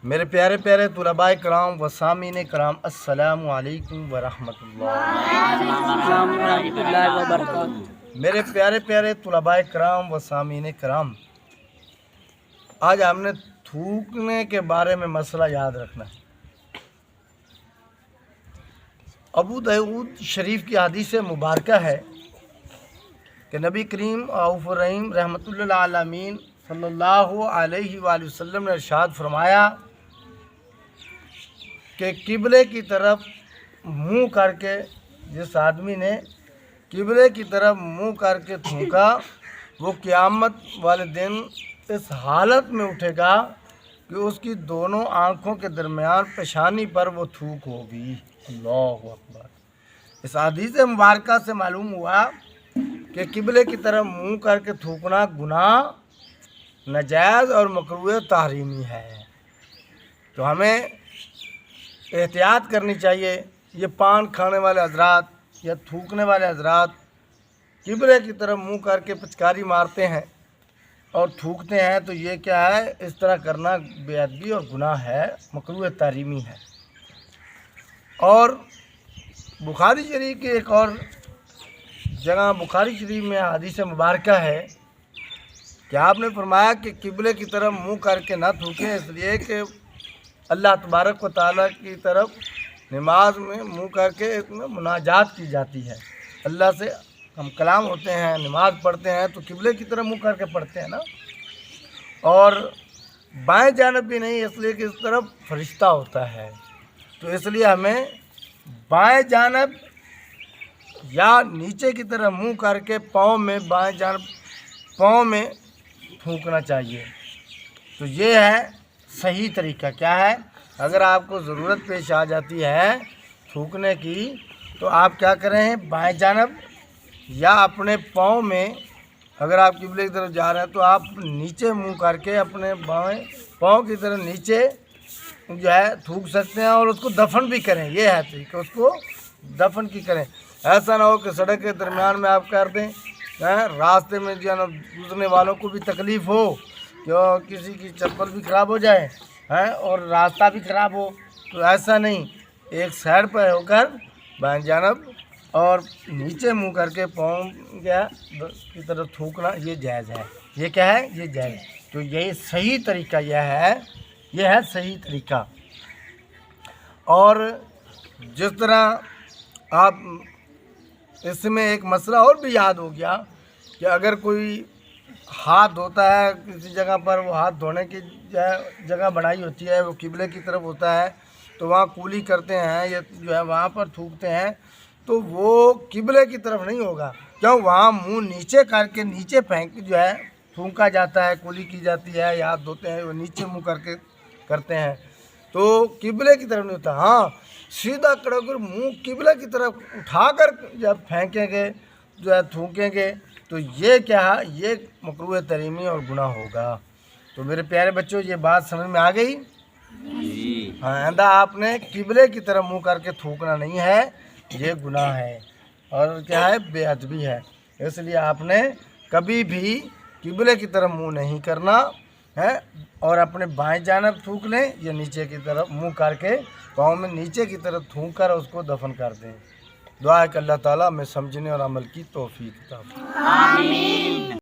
میرے پیارے پیارے طلباء کرام و سامعین کرام، السلام علیکم ورحمۃ اللہ۔ میرے پیارے پیارے طلباء کرام و سامعین کرام، آج ہم نے تھوکنے کے بارے میں مسئلہ یاد رکھنا ہے۔ ابو داؤد شریف کی حدیث مبارکہ ہے کہ نبی کریم رؤوف الرحیم رحمۃ اللہ عالمین صلی اللہ علیہ وآلہ وسلم نے ارشاد فرمایا کہ قبلے کی طرف منہ کر کے جس آدمی نے قبلے کی طرف منہ کر کے تھوکا وہ قیامت والے دن اس حالت میں اٹھے گا کہ اس کی دونوں آنکھوں کے درمیان پیشانی پر وہ تھوک ہوگی۔ اللہ اکبر۔ اس حدیث مبارکہ سے معلوم ہوا کہ قبلے کی طرف منہ کر کے تھوکنا گناہ، ناجائز اور مکروہ تحریمی ہے۔ تو ہمیں احتیاط کرنی چاہیے۔ یہ پان کھانے والے حضرات یا تھوکنے والے حضرات قبلے کی طرف منہ کر کے پچکاری مارتے ہیں اور تھوکتے ہیں، تو یہ کیا ہے؟ اس طرح کرنا بے ادبی اور گناہ ہے، مکروہ تحریمی ہے۔ اور بخاری شریف کی ایک اور جگہ بخاری شریف میں حدیث مبارکہ ہے کہ آپ نے فرمایا کہ قبلے کی طرف منہ کر کے نہ تھوکیں، اس لیے کہ اللہ تبارک و تعالیٰ کی طرف نماز میں منہ کر کے اس میں مناجات کی جاتی ہے۔ اللہ سے ہم کلام ہوتے ہیں، نماز پڑھتے ہیں تو قبلے کی طرف منہ کر کے پڑھتے ہیں نا۔ اور بائیں جانب بھی نہیں، اس لیے کہ اس طرف فرشتہ ہوتا ہے، تو اس لیے ہمیں بائیں جانب یا نیچے کی طرف منہ کر کے پاؤں میں بائیں جانب پاؤں میں تھوکنا چاہیے۔ تو یہ ہے صحیح طریقہ۔ کیا ہے؟ اگر آپ کو ضرورت پیش آ جاتی ہے تھوکنے کی تو آپ کیا کریں؟ بائیں جانب یا اپنے پاؤں میں، اگر آپ قبلے کی طرف جا رہے ہیں تو آپ نیچے منہ کر کے اپنے بائیں پاؤں کی طرف نیچے جو ہے تھوک سکتے ہیں، اور اس کو دفن بھی کریں۔ یہ ہے طریقہ، اس کو دفن کی کریں۔ ایسا نہ ہو کہ سڑک کے درمیان میں آپ کر دیں، راستے میں جو ہے نا گزرنے والوں کو بھی تکلیف ہو، کہ کسی کی چپل بھی خراب ہو جائے اور راستہ بھی خراب ہو، تو ایسا نہیں۔ ایک سائڈ پہ ہو کر بائیں جانب اور نیچے منہ کر کے پاؤں کی طرف تھوکنا یہ جائز ہے۔ یہ کیا ہے؟ یہ جائز۔ تو یہی صحیح طریقہ یہ ہے صحیح طریقہ۔ اور جس طرح آپ اس میں ایک مسئلہ اور بھی یاد ہو گیا کہ اگر کوئی ہاتھ دھوتا ہے کسی جگہ پر، وہ ہاتھ دھونے کی جگہ بنائی ہوتی ہے، وہ قبلے کی طرف ہوتا ہے، تو وہاں کولی کرتے ہیں یا جو ہے وہاں پر تھوکتے ہیں، تو وہ قبلے کی طرف نہیں ہوگا، کیوں؟ وہاں منہ نیچے کر کے نیچے پھینک جو ہے تھوکا جاتا ہے، کولی کی جاتی ہے یا ہاتھ دھوتے ہیں، وہ نیچے منہ کر کے کرتے ہیں، تو قبلے کی طرف نہیں ہوتا۔ ہاں سیدھا کڑا کر منہ قبلے کی طرف اٹھا کر جب پھینکیں گے جو ہے تھوکیں گے تو یہ کیا ہے؟ یہ مکروہ تحریمی اور گناہ ہوگا۔ تو میرے پیارے بچوں، یہ بات سمجھ میں آ گئی؟ ہاں، آئندہ آپ نے قبلے کی طرف منہ کر کے تھوکنا نہیں ہے، یہ گناہ ہے اور کیا ہے؟ بے ادبی ہے۔ اس لیے آپ نے کبھی بھی قبلے کی طرف منہ نہیں کرنا ہے، اور اپنے بائیں جانب تھوک لیں یا نیچے کی طرف منہ کر کے پاؤں میں نیچے کی طرف تھوک کر اس کو دفن کر دیں۔ دعا ہے کہ اللہ تعالیٰ ہمیں سمجھنے اور عمل کی توفیق عطا فرمائے۔